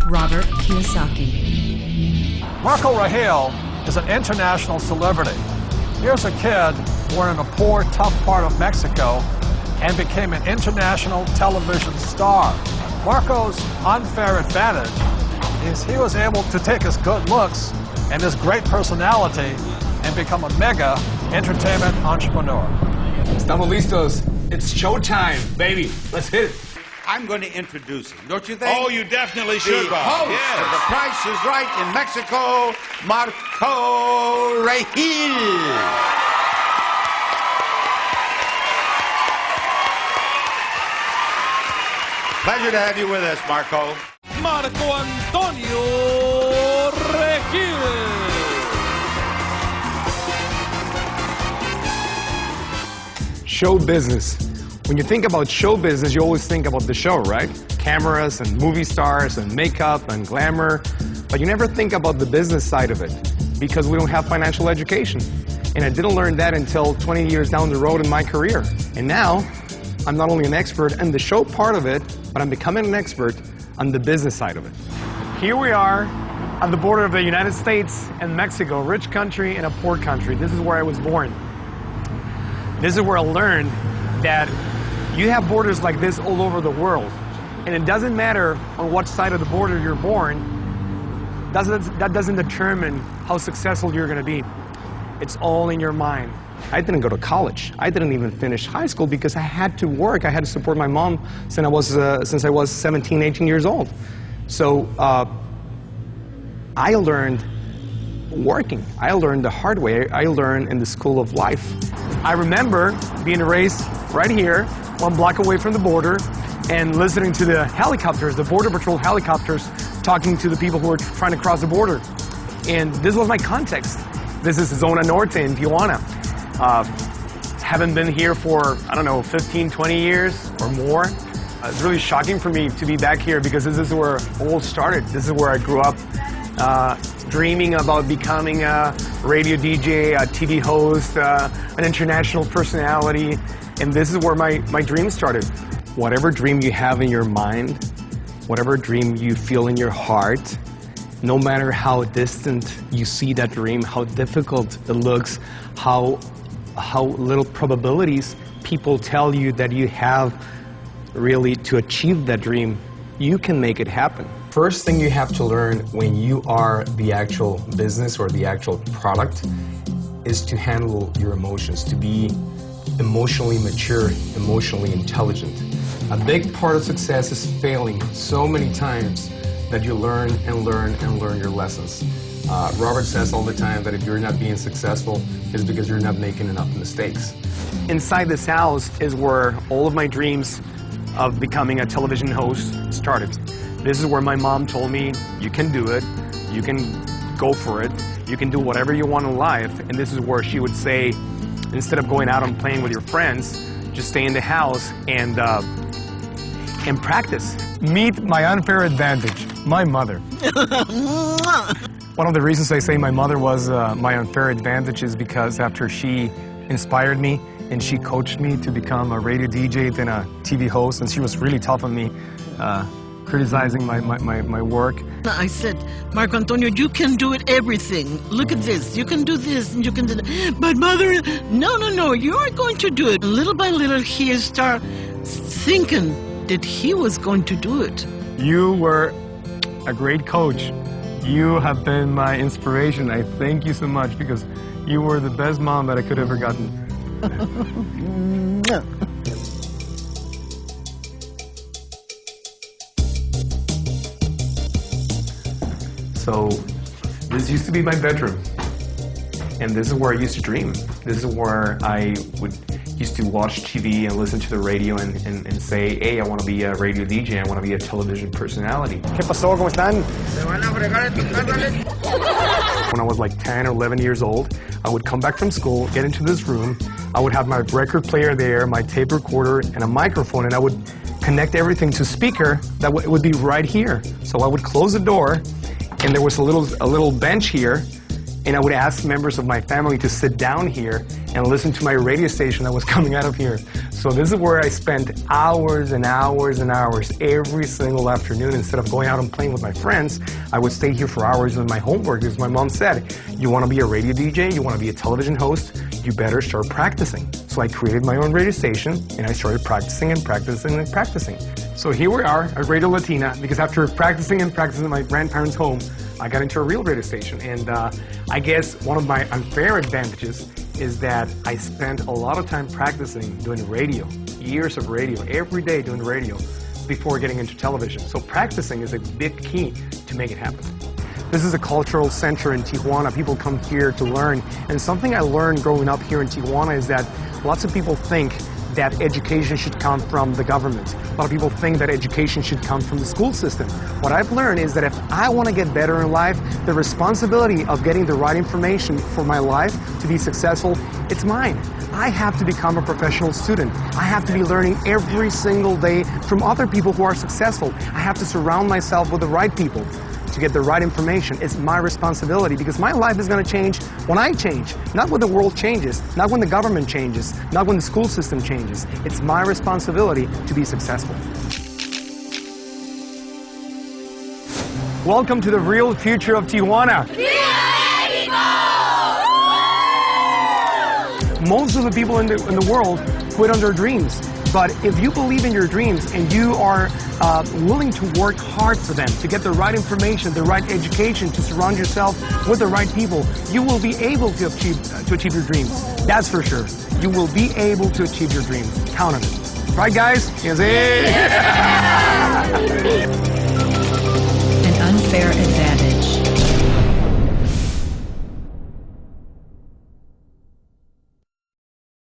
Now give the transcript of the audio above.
Robert Kiyosaki. Marco Regil is an international celebrity. Here's a kid born in a poor, tough part of Mexico and became an international television star. Marco's unfair advantage is he was able to take his good looks and his great personality and become a mega entertainment entrepreneur. Estamos listos. It's showtime, baby. Let's hit it. I'm going to introduce him, don't you think? Oh, you definitely should, the Bob. host Yes. of The Price is Right in Mexico, Marco Regil. Pleasure to have you with us, Marco. Marco Antonio Regil. Show business. When you think about show business, you always think about the show, right? Cameras and movie stars and makeup and glamour. But you never think about the business side of it because we don't have financial education. And I didn't learn that until 20 years down the road in my career. And now, I'm not only an expert in the show part of it, but I'm becoming an expert on the business side of it. Here we are on the border of the United States and Mexico, rich country and a poor country. This is where I was born. This is where I learned that you have borders like this all over the world. And it doesn't matter on what side of the border you're born, that doesn't determine how successful you're going to be. It's all in your mind. I didn't go to college. I didn't even finish high school because I had to work. I had to support my mom since I was 17, 18 years old. So I learned working. I learned the hard way. I learned in the school of life. I remember being raised right here, 1 block away from the border, and listening to the helicopters, the Border Patrol helicopters, talking to the people who were trying to cross the border. And this was my context. This is Zona Norte in Tijuana. Haven't been here for, I don't know, 15, 20 years or more. It's really shocking for me to be back here because this is where all started. This is where I grew up, dreaming about becoming a radio DJ, a TV host, an international personality. And this is where my dream started. Whatever dream you have in your mind, whatever dream you feel in your heart, no matter how distant you see that dream, how difficult it looks, how little probabilities people tell you that you have really to achieve that dream, you can make it happen. First thing you have to learn when you are the actual business or the actual product is to handle your emotions, to be emotionally mature, emotionally intelligent. A big part of success is failing so many times that you learn and learn and learn your lessons. Robert says all the time that if you're not being successful, it's because you're not making enough mistakes. Inside this house is where all of my dreams of becoming a television host started. This is where my mom told me, you can do it, you can go for it, you can do whatever you want in life. And this is where she would say, instead of going out and playing with your friends, just stay in the house and practice. Meet my unfair advantage, my mother. One of the reasons I say my mother was my unfair advantage is because after she inspired me and she coached me to become a radio DJ, then a TV host, and she was really tough on me, criticizing my work. I said, Marco Antonio, you can do it, everything. Look at this, you can do this, and you can do that. But mother, no, you are going to do it. Little by little, he started thinking that he was going to do it. You were a great coach. You have been my inspiration. I thank you so much because you were the best mom that I could have ever gotten. So this used to be my bedroom, and this is where I used to dream. This is where I used to watch TV and listen to the radio and say, hey, I want to be a radio DJ, I want to be a television personality. ¿Qué pasó? ¿Cómo están? When I was like 10 or 11 years old, I would come back from school, get into this room, I would have my record player there, my tape recorder, and a microphone, and I would connect everything to speaker that would be right here. So I would close the door, and there was a little bench here, and I would ask members of my family to sit down here and listen to my radio station that was coming out of here. So this is where I spent hours and hours and hours every single afternoon. Instead of going out and playing with my friends, I would stay here for hours with my homework. As my mom said, you want to be a radio DJ, you want to be a television host, you better start practicing. So I created my own radio station, and I started practicing and practicing and practicing. So here we are at Radio Latina, because after practicing and practicing at my grandparents' home, I got into a real radio station. And I guess one of my unfair advantages is that I spent a lot of time practicing doing radio, years of radio, every day doing radio before getting into television. So practicing is a big key to make it happen. This is a cultural center in Tijuana. People come here to learn. And something I learned growing up here in Tijuana is that lots of people think that education should come from the government. A lot of people think that education should come from the school system. What I've learned is that if I want to get better in life, the responsibility of getting the right information for my life to be successful, it's mine. I have to become a professional student. I have to be learning every single day from other people who are successful. I have to surround myself with the right people to get the right information. It's my responsibility, because my life is going to change when I change, not when the world changes, not when the government changes, not when the school system changes. It's my responsibility to be successful. Welcome to the real future of Tijuana. Most of the people in the world quit on their dreams. But if you believe in your dreams and you are willing to work hard for them, to get the right information, the right education, to surround yourself with the right people, you will be able to achieve your dreams. That's for sure. You will be able to achieve your dreams. Count on it. Right, guys? Yes. An unfair advantage.